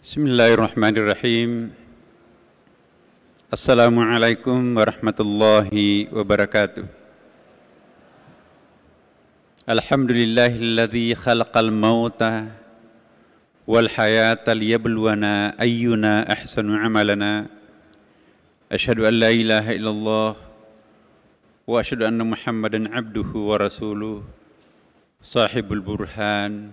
Bismillahirrahmanirrahim. Assalamualaikum warahmatullahi wabarakatuh. Alhamdulillahilladzi khalaqal mauta wal hayata liyabluwana ayyuna ahsanu amalana. Asyhadu an la ilaha illallah wa asyhadu anna Muhammadan abduhu wa rasuluh sahibul burhan.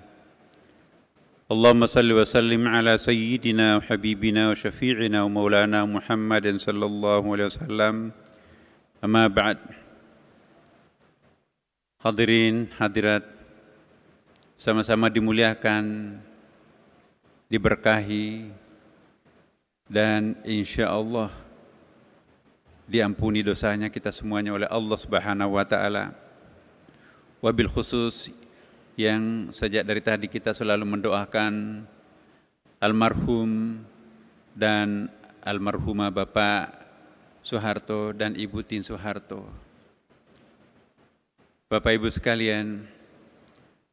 Allahumma salli wa sallim ala sayyidina wa habibina wa syafi'ina wa maulana Muhammadin sallallahu alaihi wasallam. Amma ba'd. Hadirin hadirat, sama-sama dimuliakan, diberkahi, dan insya Allah diampuni dosanya kita semuanya oleh Allah Subhanahu wa Ta'ala. Wabil khusus yang sejak dari tadi kita selalu mendoakan almarhum dan almarhumah Bapak Soeharto dan Ibu Tin Soeharto. Bapak Ibu sekalian,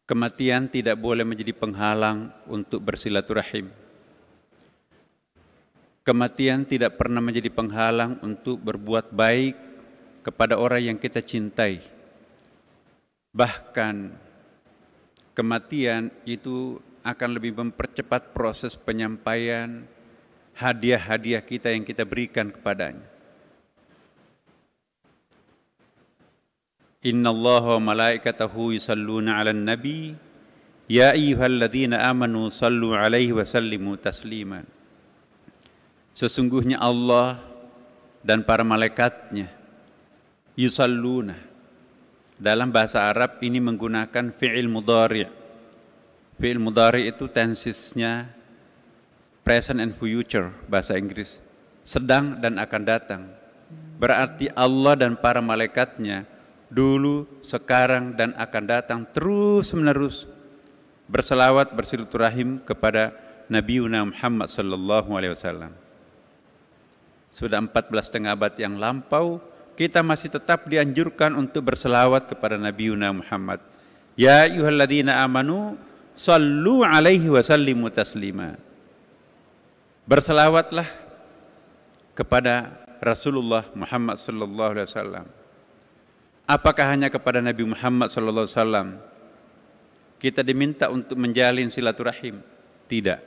kematian tidak boleh menjadi penghalang untuk bersilaturahim. Kematian tidak pernah menjadi penghalang untuk berbuat baik kepada orang yang kita cintai. Bahkan kematian itu akan lebih mempercepat proses penyampaian hadiah-hadiah kita yang kita berikan kepadanya. Innallaha wa malaikatahu yusalluna 'alan nabi ya ayyuhalladzina amanu sallu 'alaihi wa sallimu tasliman. Sesungguhnya Allah dan para malaikatnya yusalluna. Dalam bahasa Arab ini menggunakan fi'il mudhari'. Fi'il mudhari' itu tensesnya present and future, bahasa Inggris. Sedang dan akan datang. Berarti Allah dan para malaikatnya dulu, sekarang, dan akan datang terus menerus berselawat, bersilaturahim kepada Nabiuna Muhammad sallallahu alaihi wasallam. Sudah 14,5 abad yang lampau, kita masih tetap dianjurkan untuk berselawat kepada Nabiuna Muhammad. Ya ayyuhalladzina amanu sallu alaihi wa sallimu taslima. Berselawatlah kepada Rasulullah Muhammad sallallahu alaihi wasallam. Apakah hanya kepada Nabi Muhammad sallallahu alaihi wasallam kita diminta untuk menjalin silaturahim? Tidak.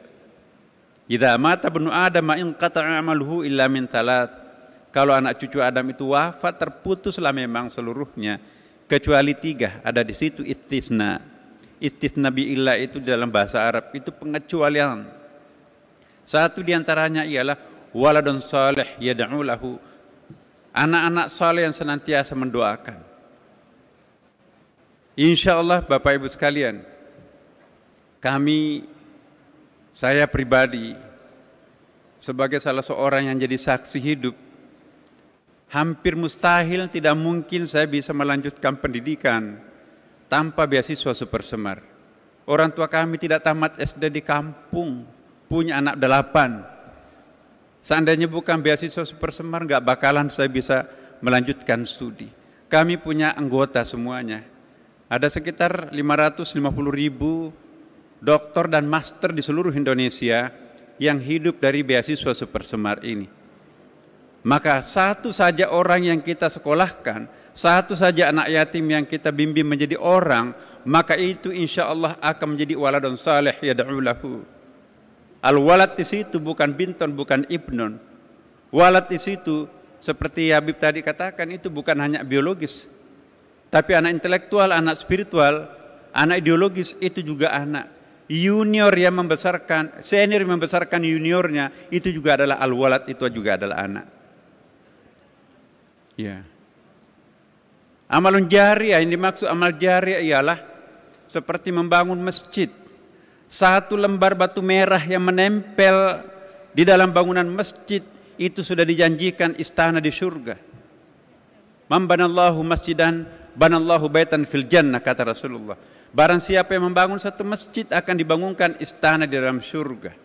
Idza mata ibnu Adam in qata'a amaluhu illa min thalath. Kalau anak cucu Adam itu wafat, terputuslah memang seluruhnya kecuali 3. Ada di situ istisna. Istisna bi'illah itu dalam bahasa Arab itu pengecualian. Satu diantaranya ialah waladun salih yad'u lahu. Anak-anak saleh yang senantiasa mendoakan. Insya Allah Bapak Ibu sekalian, saya pribadi sebagai salah seorang yang jadi saksi hidup, hampir mustahil, tidak mungkin saya bisa melanjutkan pendidikan tanpa beasiswa Super Semar. Orang tua kami tidak tamat SD di kampung, punya anak 8. Seandainya bukan beasiswa Super Semar, nggak bakalan saya bisa melanjutkan studi. Kami punya anggota semuanya. Ada sekitar 550.000 doktor dan master di seluruh Indonesia yang hidup dari beasiswa Super Semar ini. Maka satu saja orang yang kita sekolahkan, satu saja anak yatim yang kita bimbing menjadi orang, maka itu insya Allah akan menjadi waladun salih yad'u lahu. Al-walad di situ bukan binton, bukan ibnon. Walad di situ seperti Habib tadi katakan, itu bukan hanya biologis, tapi anak intelektual, anak spiritual, anak ideologis, itu juga anak. Junior yang membesarkan, senior yang membesarkan juniornya, itu juga adalah al-walad, itu juga adalah anak. Ya. Amalun jariah, yang dimaksud amal jariah ialah seperti membangun masjid. Satu lembar batu merah yang menempel di dalam bangunan masjid itu sudah dijanjikan istana di surga. Man banallahu masjidan banallahu baitan fil jannah, kata Rasulullah. Barang siapa yang membangun satu masjid akan dibangunkan istana di dalam surga.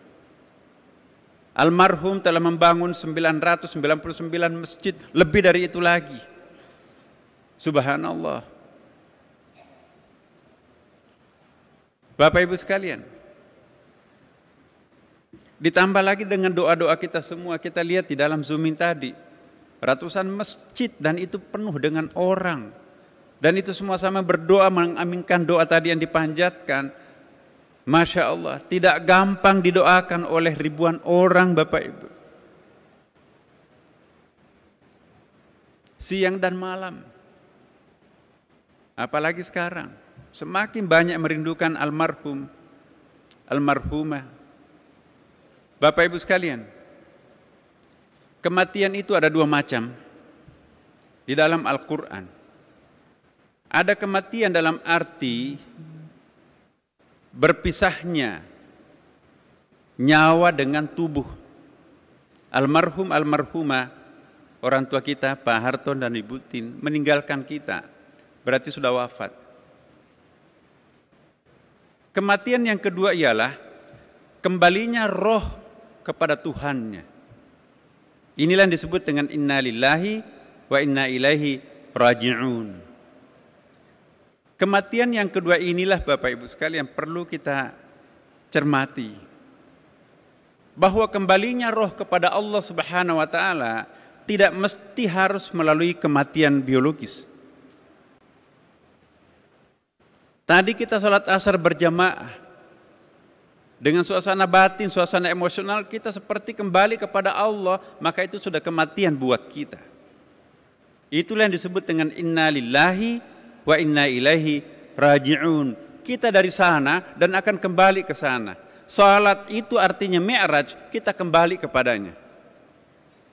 Almarhum telah membangun 999 masjid, lebih dari itu lagi. Subhanallah. Bapak Ibu sekalian, Ditambah lagi dengan doa-doa kita semua, kita lihat di dalam Zooming tadi, ratusan masjid dan itu penuh dengan orang. Dan itu semua sama berdoa mengaminkan doa tadi yang dipanjatkan. Masya Allah, tidak gampang didoakan oleh ribuan orang Bapak Ibu. Siang dan malam. Apalagi sekarang, semakin banyak merindukan almarhum, almarhumah. Bapak Ibu sekalian, kematian itu ada dua macam di dalam Al-Quran. Ada kematian dalam arti berpisahnya nyawa dengan tubuh. Almarhum, almarhumah, orang tua kita, Pak Harton dan Ibu Tin, meninggalkan kita, berarti sudah wafat. Kematian yang kedua ialah kembalinya roh kepada Tuhannya. Inilah yang disebut dengan inna lillahi wa inna ilaihi raji'un. Kematian yang kedua inilah Bapak Ibu sekalian perlu kita cermati. Bahwa kembalinya roh kepada Allah Subhanahu wa taala tidak mesti harus melalui kematian biologis. Tadi kita sholat asar berjamaah. Dengan suasana batin, suasana emosional kita seperti kembali kepada Allah, maka itu sudah kematian buat kita. Itulah yang disebut dengan inna lillahi wa inna ilaihi raji'un. Kita dari sana dan akan kembali ke sana. Salat itu artinya mi'raj, kita kembali kepadanya.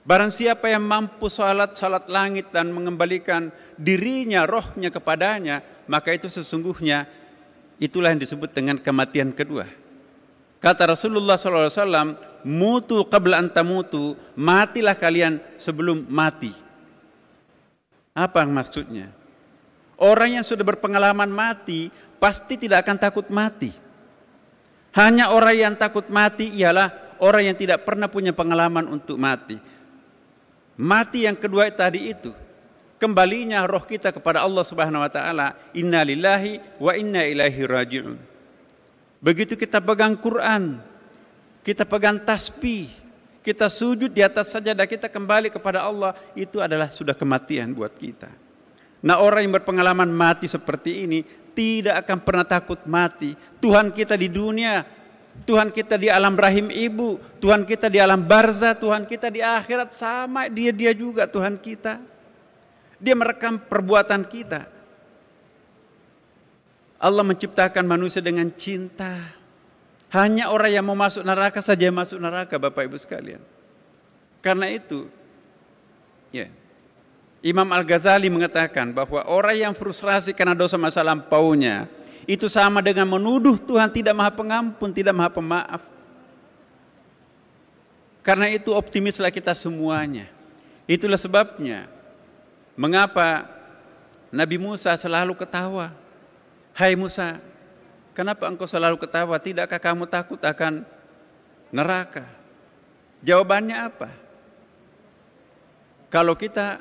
Barang siapa yang mampu salat langit dan mengembalikan dirinya, rohnya kepadanya, maka itu sesungguhnya itulah yang disebut dengan kematian kedua. Kata Rasulullah SAW, mutu qabla an tamutu, matilah kalian sebelum mati. Apa maksudnya? Orang yang sudah berpengalaman mati, pasti tidak akan takut mati. Hanya orang yang takut mati ialah orang yang tidak pernah punya pengalaman untuk mati. Mati yang kedua tadi itu, kembalinya roh kita kepada Allah Subhanahu wa taala, inna lillahi wa inna ilaihi raji'un. Begitu kita pegang Quran, kita pegang tasbih, kita sujud di atas sajadah, kita kembali kepada Allah, itu adalah sudah kematian buat kita. Nah, orang yang berpengalaman mati seperti ini tidak akan pernah takut mati. Tuhan kita di dunia, Tuhan kita di alam rahim ibu, Tuhan kita di alam barzah, Tuhan kita di akhirat sama, dia juga Tuhan kita. Dia merekam perbuatan kita. Allah menciptakan manusia dengan cinta. Hanya orang yang mau masuk neraka saja yang masuk neraka, Bapak Ibu sekalian. Karena itu, ya, Imam Al-Ghazali mengatakan bahwa orang yang frustrasi karena dosa masa lampaunya itu sama dengan menuduh Tuhan tidak maha pengampun, tidak maha pemaaf. Karena itu optimislah kita semuanya. Itulah sebabnya mengapa Nabi Musa selalu ketawa. Hai Musa, kenapa engkau selalu ketawa? Tidakkah kamu takut akan neraka? Jawabannya apa? Kalau kita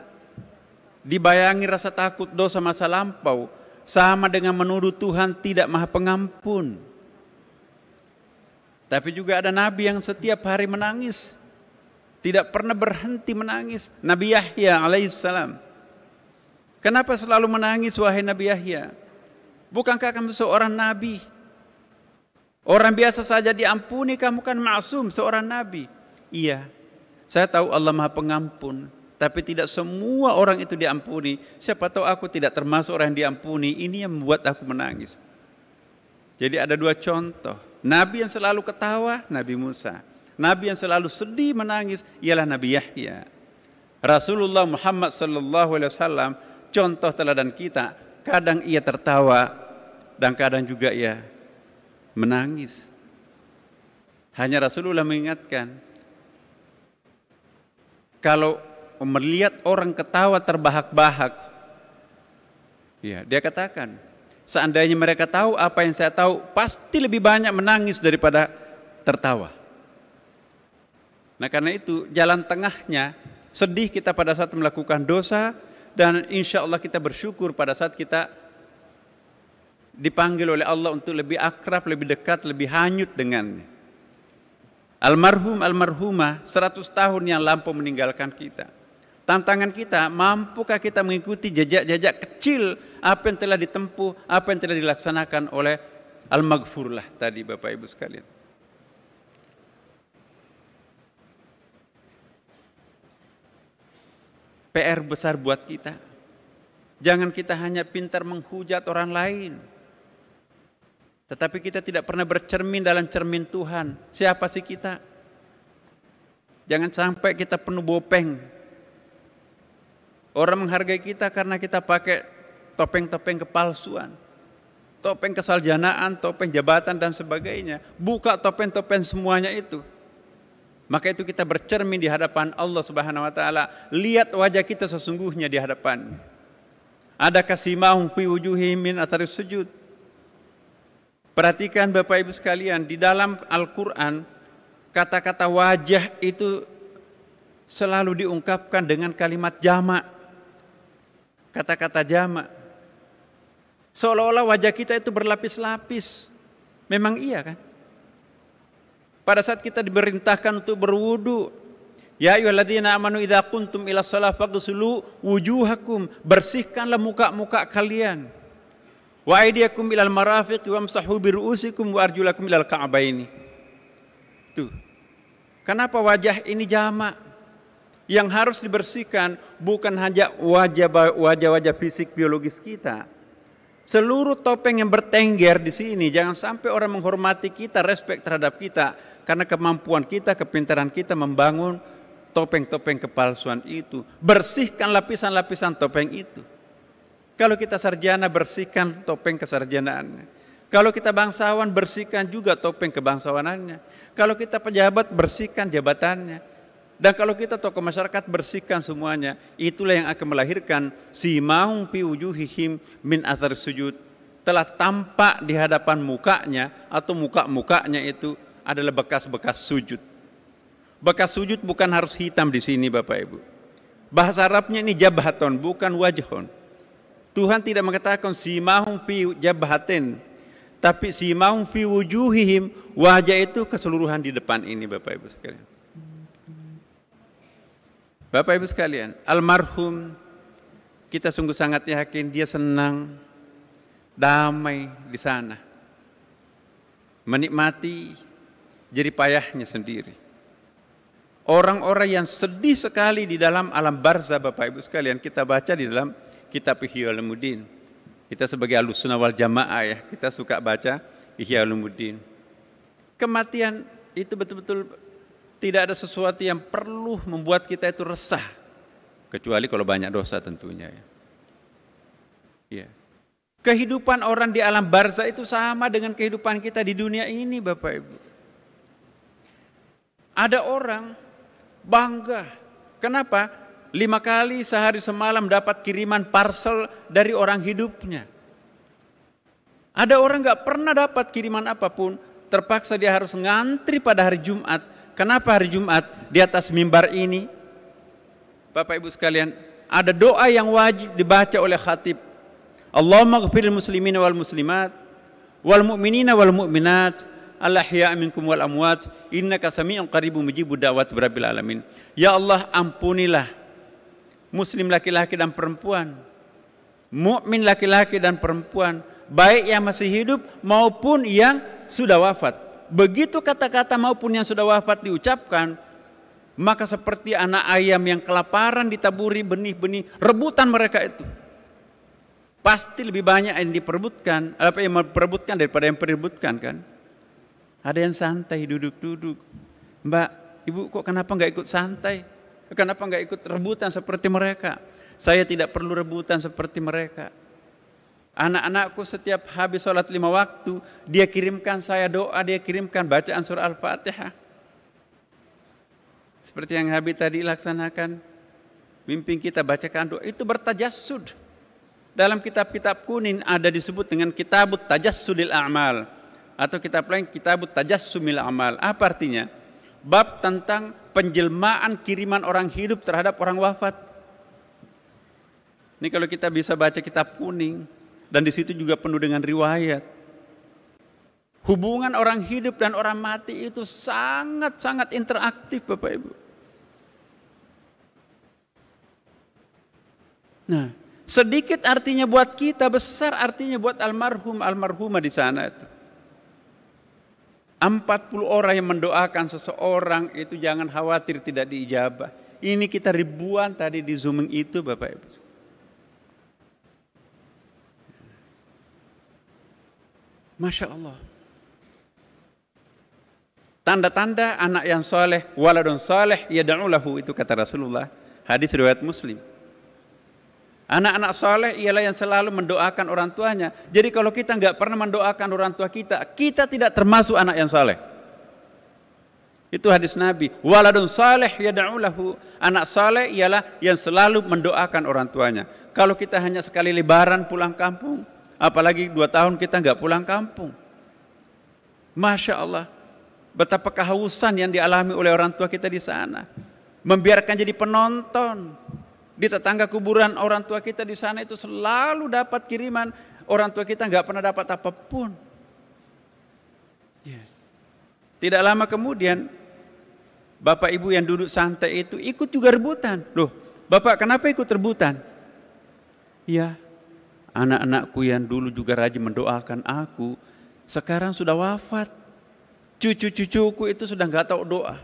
dibayangi rasa takut dosa masa lampau, sama dengan menuduh Tuhan tidak maha pengampun. Tapi juga ada nabi yang setiap hari menangis, tidak pernah berhenti menangis. Nabi Yahya alaihissalam. Kenapa selalu menangis wahai Nabi Yahya? Bukankah kamu seorang nabi? Orang biasa saja diampuni, kamu kan maksum, seorang nabi. Iya, saya tahu Allah maha pengampun, tapi tidak semua orang itu diampuni. Siapa tahu aku tidak termasuk orang yang diampuni. Ini yang membuat aku menangis. Jadi ada dua contoh. Nabi yang selalu ketawa, Nabi Musa. Nabi yang selalu sedih menangis ialah Nabi Yahya. Rasulullah Muhammad SAW contoh teladan kita. Kadang ia tertawa dan kadang juga ia menangis. Hanya Rasulullah mengingatkan, kalau melihat orang ketawa terbahak-bahak, ya, dia katakan, seandainya mereka tahu apa yang saya tahu, pasti lebih banyak menangis daripada tertawa. Nah, karena itu jalan tengahnya, sedih kita pada saat melakukan dosa, dan insya Allah kita bersyukur pada saat kita dipanggil oleh Allah untuk lebih akrab, lebih dekat, lebih hanyut dengannya. Almarhum, almarhumah 100 tahun yang lampau meninggalkan kita. Tantangan kita, mampukah kita mengikuti jejak-jejak kecil apa yang telah ditempuh, apa yang telah dilaksanakan oleh Al-Maghfurlah tadi Bapak Ibu sekalian. PR besar buat kita. Jangan kita hanya pintar menghujat orang lain, tetapi kita tidak pernah bercermin dalam cermin Tuhan. Siapa sih kita? Jangan sampai kita penuh bopeng. Orang menghargai kita karena kita pakai topeng-topeng kepalsuan, topeng kesaljanaan, topeng jabatan dan sebagainya. Buka topeng-topeng semuanya itu. Maka itu kita bercermin di hadapan Allah Subhanahu wa taala. Lihat wajah kita sesungguhnya di hadapan. Adakah simahum fi wujuhihim min atharis sujud? Perhatikan Bapak Ibu sekalian, di dalam Al-Qur'an kata-kata wajah itu selalu diungkapkan dengan kalimat jamak. Kata-kata jamak. Seolah-olah wajah kita itu berlapis-lapis. Memang iya kan? Pada saat kita diperintahkan untuk berwudu, ya ayyuhalladzina amanu idza qumtum ila shalah faghsilu wujuhakum, bersihkanlah muka-muka kalian. Wa aydiyakum ilal marafiq wamsahu bi ru'usikum wa arjulakum ilal ka'baini. Tuh. Kenapa wajah ini jamak? Yang harus dibersihkan bukan hanya wajah-wajah fisik biologis kita. Seluruh topeng yang bertengger di sini, jangan sampai orang menghormati kita, respect terhadap kita karena kemampuan kita, kepintaran kita membangun topeng-topeng kepalsuan itu. Bersihkan lapisan-lapisan topeng itu. Kalau kita sarjana, bersihkan topeng kesarjanaannya. Kalau kita bangsawan, bersihkan juga topeng kebangsawanannya. Kalau kita pejabat, bersihkan jabatannya. Dan kalau kita tokoh masyarakat, bersihkan semuanya. Itulah yang akan melahirkan simahum fi wujuhihim min athar sujud. Telah tampak di hadapan mukanya atau muka-mukanya itu adalah bekas-bekas sujud. Bekas sujud bukan harus hitam di sini Bapak Ibu. Bahasa Arabnya ini jabhaton, bukan wajhon. Tuhan tidak mengatakan simahum fi jabhatin, tapi simahum fi wujuhihim, wajah itu keseluruhan di depan ini Bapak Ibu sekalian. Bapak Ibu sekalian, almarhum kita sungguh sangat yakin dia senang, damai di sana, menikmati jerih payahnya sendiri. Orang-orang yang sedih sekali di dalam alam barzah Bapak Ibu sekalian, kita baca di dalam kitab Ihya Ulumuddin. Kita sebagai Ahlussunnah wal Jamaah ya, kita suka baca Ihya Ulumuddin. Kematian itu betul-betul tidak ada sesuatu yang perlu membuat kita itu resah, kecuali kalau banyak dosa tentunya ya. Ya. Kehidupan orang di alam barzah itu sama dengan kehidupan kita di dunia ini Bapak Ibu. Ada orang bangga, kenapa? 5 kali sehari semalam dapat kiriman parcel dari orang hidupnya. Ada orang gak pernah dapat kiriman apapun, terpaksa dia harus ngantri pada hari Jumat. Kenapa hari Jumat? Di atas mimbar ini, Bapak Ibu sekalian, ada doa yang wajib dibaca oleh khatib. Allahumma ghfiril muslimina wal muslimat wal mu'minina wal mu'minat al-ahya'i minkum wal amwat innaka sami'un qaribun mujibud da'wat rabbil alamin. Ya Allah, ampunilah muslim laki-laki dan perempuan, mukmin laki-laki dan perempuan, baik yang masih hidup maupun yang sudah wafat. Begitu kata-kata maupun yang sudah wafat diucapkan, maka seperti anak ayam yang kelaparan ditaburi benih-benih, rebutan mereka itu. Pasti lebih banyak yang diperebutkan, apa yang memperebutkan daripada yang perebutkan kan. Ada yang santai duduk-duduk. Mbak, Ibu kok kenapa nggak ikut santai? Kenapa nggak ikut rebutan seperti mereka? Saya tidak perlu rebutan seperti mereka. Anak-anakku setiap habis sholat 5 waktu, dia kirimkan saya doa, dia kirimkan bacaan surah Al-Fatihah. Seperti yang Habib tadi laksanakan, mimpin kita bacakan doa, itu bertajassud. Dalam kitab-kitab kuning ada disebut dengan kitabut tajassudil a'mal, atau kitab lain kitabut tajassumil a'mal. Apa artinya? Bab tentang penjelmaan kiriman orang hidup terhadap orang wafat. Ini kalau kita bisa baca kitab kuning, dan di situ juga penuh dengan riwayat. Hubungan orang hidup dan orang mati itu sangat-sangat interaktif, Bapak Ibu. Nah, sedikit artinya buat kita, besar artinya buat almarhum, almarhumah di sana itu. 40 orang yang mendoakan seseorang itu jangan khawatir tidak diijabah. Ini kita ribuan tadi di Zooming itu, Bapak Ibu. Masya Allah. Tanda-tanda anak yang soleh, waladun soleh, yad'u lahu, itu kata Rasulullah. Hadis riwayat Muslim. Anak-anak soleh ialah yang selalu mendoakan orang tuanya. Jadi kalau kita nggak pernah mendoakan orang tua kita, kita tidak termasuk anak yang soleh. Itu hadis Nabi. Waladun soleh yad'u lahu. Anak soleh ialah yang selalu mendoakan orang tuanya. Kalau kita hanya sekali lebaran pulang kampung, apalagi 2 tahun kita nggak pulang kampung. Masya Allah. Betapa kehausan yang dialami oleh orang tua kita di sana. Membiarkan jadi penonton. Di tetangga kuburan orang tua kita di sana itu selalu dapat kiriman. Orang tua kita nggak pernah dapat apapun. Ya. Tidak lama kemudian, bapak ibu yang duduk santai itu ikut juga rebutan. Loh, bapak kenapa ikut rebutan? Ya, anak-anakku yang dulu juga rajin mendoakan aku, sekarang sudah wafat. Cucu-cucuku itu sudah nggak tahu doa.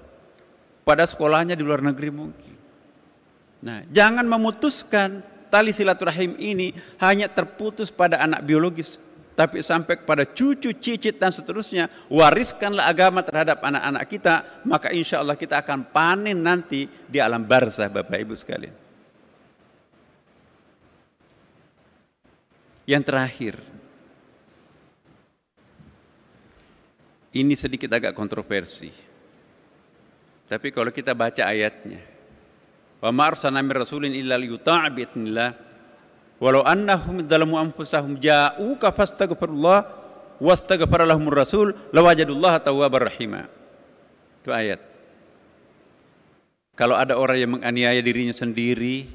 Pada sekolahnya di luar negeri mungkin. Nah, jangan memutuskan tali silaturahim ini hanya terputus pada anak biologis, tapi sampai kepada cucu, cicit dan seterusnya. Wariskanlah agama terhadap anak-anak kita, maka insya Allah kita akan panen nanti di alam barzah, Bapak Ibu sekalian. Yang terakhir, ini sedikit agak kontroversi. Tapi kalau kita baca ayatnya, wa ma arsalna min rasulin illa liyuta'a bi idznillah walau annahum dzalamu anfusahum ja'uka fastaghfirullah wastaghfara lahumur rasul lawajadullaha tawwabar rahima. Itu ayat. Kalau ada orang yang menganiaya dirinya sendiri,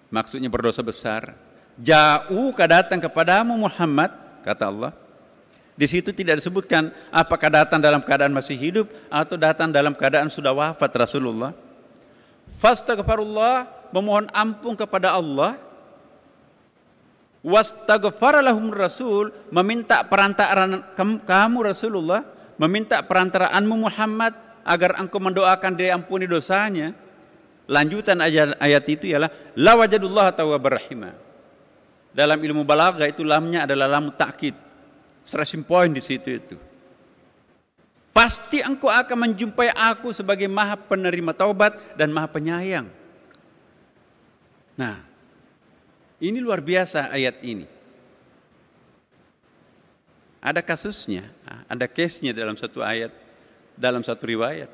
maksudnya berdosa besar, ja'uka datang kepadamu Muhammad, kata Allah. Di situ tidak disebutkan apakah datang dalam keadaan masih hidup atau datang dalam keadaan sudah wafat Rasulullah. Fastaghfirullah, memohon ampun kepada Allah. Wastaghfara lahum rasul, meminta perantaraan kamu Rasulullah, meminta perantaraanmu Muhammad agar engkau mendoakan dia ampuni dosanya. Lanjutan ayat itu ialah la wajadullah tawwabar rahima. Dalam ilmu balaghah itu lamnya adalah lam ta'kid. Stressing point di situ itu. Pasti engkau akan menjumpai aku sebagai maha penerima taubat dan maha penyayang. Nah, ini luar biasa ayat ini. Ada kasusnya, ada case-nya dalam satu ayat, dalam satu riwayat.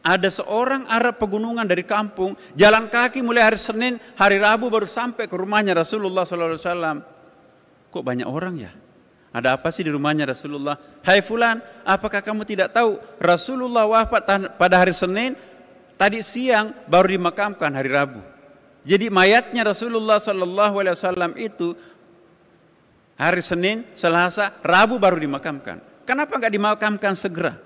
Ada seorang Arab pegunungan dari kampung, jalan kaki mulai hari Senin, hari Rabu baru sampai ke rumahnya Rasulullah SAW. Kok banyak orang ya? Ada apa sih di rumahnya Rasulullah? Hai fulan, apakah kamu tidak tahu Rasulullah wafat pada hari Senin, tadi siang baru dimakamkan hari Rabu. Jadi mayatnya Rasulullah SAW itu hari Senin, Selasa, Rabu baru dimakamkan. Kenapa nggak dimakamkan segera?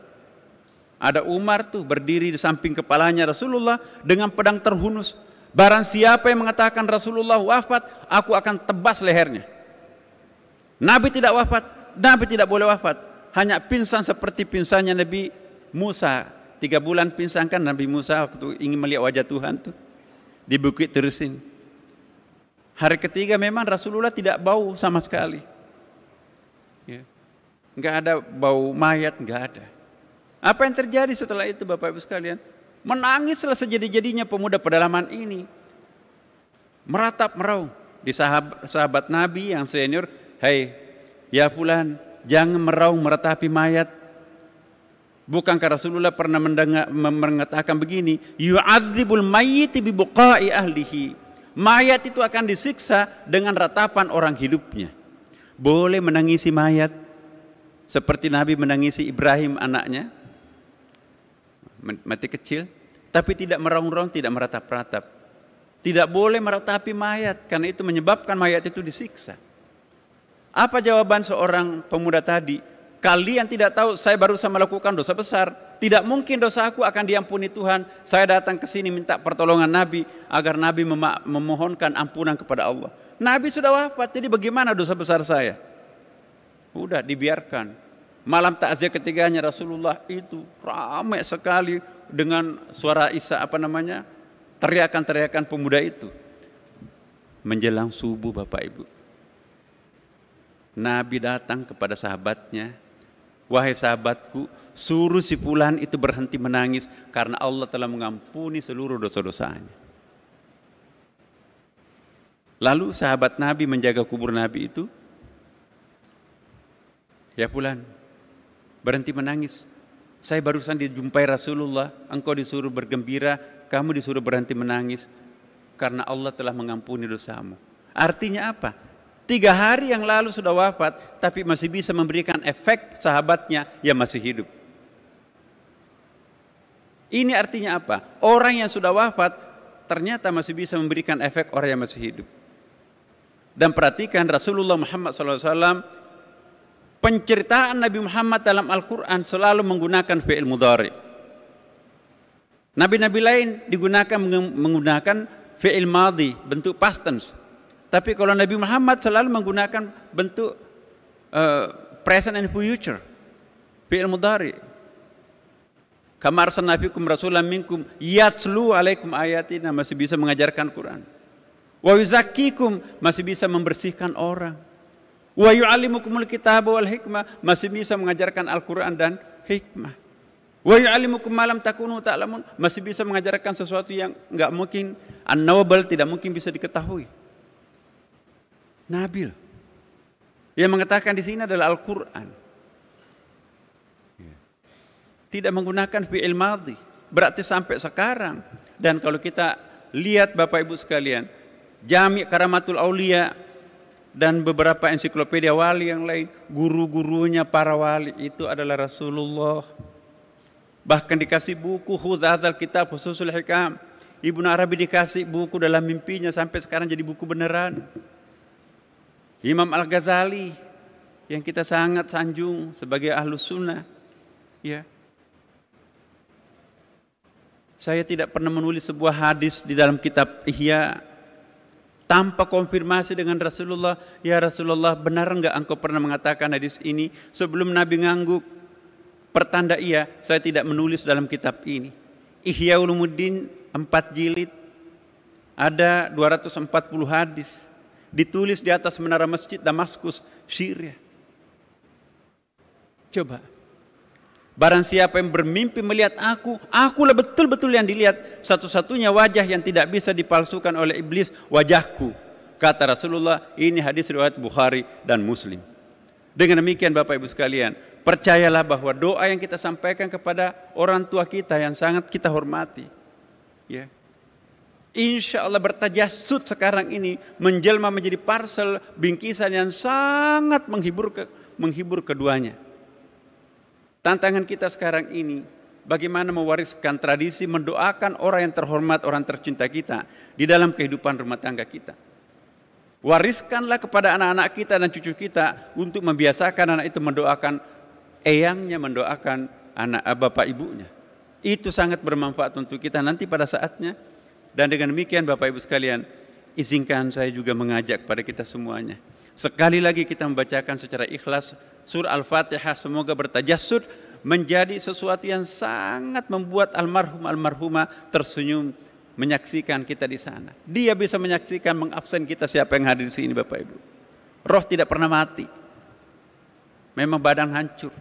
Ada Umar tuh berdiri di samping kepalanya Rasulullah dengan pedang terhunus. Barang siapa yang mengatakan Rasulullah wafat, aku akan tebas lehernya. Nabi tidak wafat, Nabi tidak boleh wafat. Hanya pingsan seperti pingsannya Nabi Musa. 3 bulan pingsan kan Nabi Musa waktu ingin melihat wajah Tuhan tuh di Bukit Tersin. Hari ketiga memang Rasulullah tidak bau sama sekali. Ya. Nggak ada bau mayat, nggak ada. Apa yang terjadi setelah itu Bapak Ibu sekalian? Menangislah sejadi-jadinya pemuda pedalaman ini. Meratap meraung di sahabat Nabi yang senior. Hai, ya fulan, jangan meraung meratapi mayat. Bukankah Rasulullah pernah mengatakan begini, yu'adzibul mayyiti bi buqa'i ahlihi. Mayat itu akan disiksa dengan ratapan orang hidupnya. Boleh menangisi mayat seperti Nabi menangisi Ibrahim anaknya, mati kecil, tapi tidak meraung-raung, tidak meratap-ratap. Tidak boleh meratapi mayat karena itu menyebabkan mayat itu disiksa. Apa jawaban seorang pemuda tadi? Kalian tidak tahu saya barusan melakukan dosa besar. Tidak mungkin dosaku akan diampuni Tuhan. Saya datang ke sini minta pertolongan Nabi agar Nabi memohonkan ampunan kepada Allah. Nabi sudah wafat, jadi bagaimana dosa besar saya? Udah dibiarkan. Malam takziah ketiganya Rasulullah itu ramai sekali dengan suara teriakan-teriakan pemuda itu. Menjelang subuh Bapak Ibu, Nabi datang kepada sahabatnya, wahai sahabatku, suruh si fulan itu berhenti menangis karena Allah telah mengampuni seluruh dosa-dosanya. Lalu sahabat Nabi menjaga kubur Nabi itu, ya fulan, berhenti menangis. Saya barusan dijumpai Rasulullah, engkau disuruh bergembira, kamu disuruh berhenti menangis karena Allah telah mengampuni dosamu. Artinya apa? 3 hari yang lalu sudah wafat, tapi masih bisa memberikan efek sahabatnya yang masih hidup. Ini artinya apa? Orang yang sudah wafat ternyata masih bisa memberikan efek orang yang masih hidup. Dan perhatikan Rasulullah Muhammad SAW, penceritaan Nabi Muhammad dalam Al-Quran selalu menggunakan fi'il mudhari. Nabi-nabi lain menggunakan fi'il madhi, bentuk past tense. Tapi kalau Nabi Muhammad selalu menggunakan bentuk present and future, fi'il mudhari. Kama arsalna fikum rasulan minkum yatlu alaikum ayatina, masih bisa mengajarkan Quran. Wa yuzakkikum, masih bisa membersihkan orang. Wa yu'allimukumul kitaba wal hikmah, masih bisa mengajarkan Al-Quran dan hikmah. Wa yu'allimukum ma lam takunu ta'lamun, masih bisa mengajarkan sesuatu yang enggak mungkin, unknowable, tidak mungkin bisa diketahui. Nabil yang mengatakan di sini adalah Al-Quran. Tidak menggunakan fi'il madhi, berarti sampai sekarang. Dan kalau kita lihat Bapak Ibu sekalian, Jami' Karamatul Aulia dan beberapa ensiklopedia wali yang lain, guru-gurunya para wali itu adalah Rasulullah. Bahkan dikasih buku khudz hadzal kitab Fususul Hikam. Ibnu Arabi dikasih buku dalam mimpinya, sampai sekarang jadi buku beneran. Imam Al-Ghazali yang kita sangat sanjung sebagai Ahlus Sunnah, ya. Saya tidak pernah menulis sebuah hadis di dalam kitab Ihya tanpa konfirmasi dengan Rasulullah. Ya Rasulullah, benar enggak engkau pernah mengatakan hadis ini? Sebelum Nabi ngangguk, pertanda iya, saya tidak menulis dalam kitab ini. Ihya Ulumuddin 4 jilid, ada 240 hadis, ditulis di atas menara masjid Damaskus, Syria. Coba, barang siapa yang bermimpi melihat akulah betul-betul yang dilihat. Satu-satunya wajah yang tidak bisa dipalsukan oleh iblis, wajahku. Kata Rasulullah, ini hadis riwayat Bukhari dan Muslim. Dengan demikian Bapak Ibu sekalian, percayalah bahwa doa yang kita sampaikan kepada orang tua kita yang sangat kita hormati, ya, insya Allah bertajassud sekarang ini menjelma menjadi parsel bingkisan yang sangat menghibur keduanya. Tantangan kita sekarang ini, bagaimana mewariskan tradisi mendoakan orang yang terhormat, orang tercinta kita di dalam kehidupan rumah tangga kita. Wariskanlah kepada anak-anak kita dan cucu kita untuk membiasakan anak itu mendoakan eyangnya, mendoakan anak bapak ibunya. Itu sangat bermanfaat untuk kita nanti pada saatnya. Dan dengan demikian Bapak Ibu sekalian, izinkan saya juga mengajak pada kita semuanya. Sekali lagi kita membacakan secara ikhlas surah Al-Fatihah, semoga bertajassud menjadi sesuatu yang sangat membuat almarhumah tersenyum menyaksikan kita di sana. Dia bisa menyaksikan, mengabsen kita siapa yang hadir di sini Bapak Ibu. Roh tidak pernah mati. Memang badan hancur.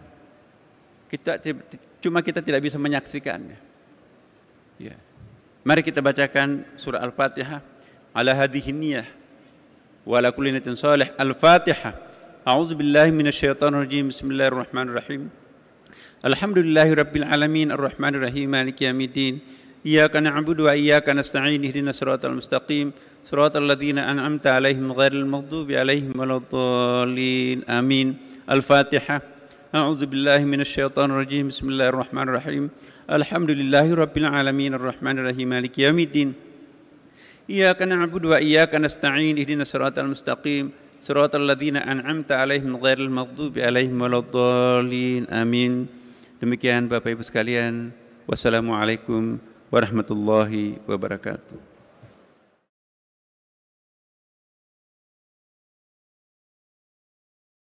Cuma kita tidak bisa menyaksikannya. Ya. Mari kita bacakan surah Al-Fatihah ala hadhihi niyyah wa ala kulli niyatin salih. Al-Fatihah. A'udzu billahi minasyaitonir rajim. Bismillahirrahmanirrahim. Alhamdulillahi rabbil alamin arrahmanir rahim maliki yaumiddin. Iyyaka na'budu wa iyyaka nasta'in ihdinas siratal mustaqim siratal ladzina an'amta 'alaihim ghairil maghdubi 'alaihim waladdallin. Amin. Al-Fatihah. A'udzu billahi minasyaitonir rajim. Bismillahirrahmanirrahim. Alhamdulillahi rabbil alamin arrahmanir rahim maliki yaumiddin. Iyyaka na'budu wa iyyaka nasta'in ihdinas siratal mustaqim siratal ladzina an'amta 'alaihim ghairil maghdubi 'alaihim waladdallin. Amin. Demikian Bapak Ibu sekalian. Wassalamualaikum warahmatullahi wabarakatuh.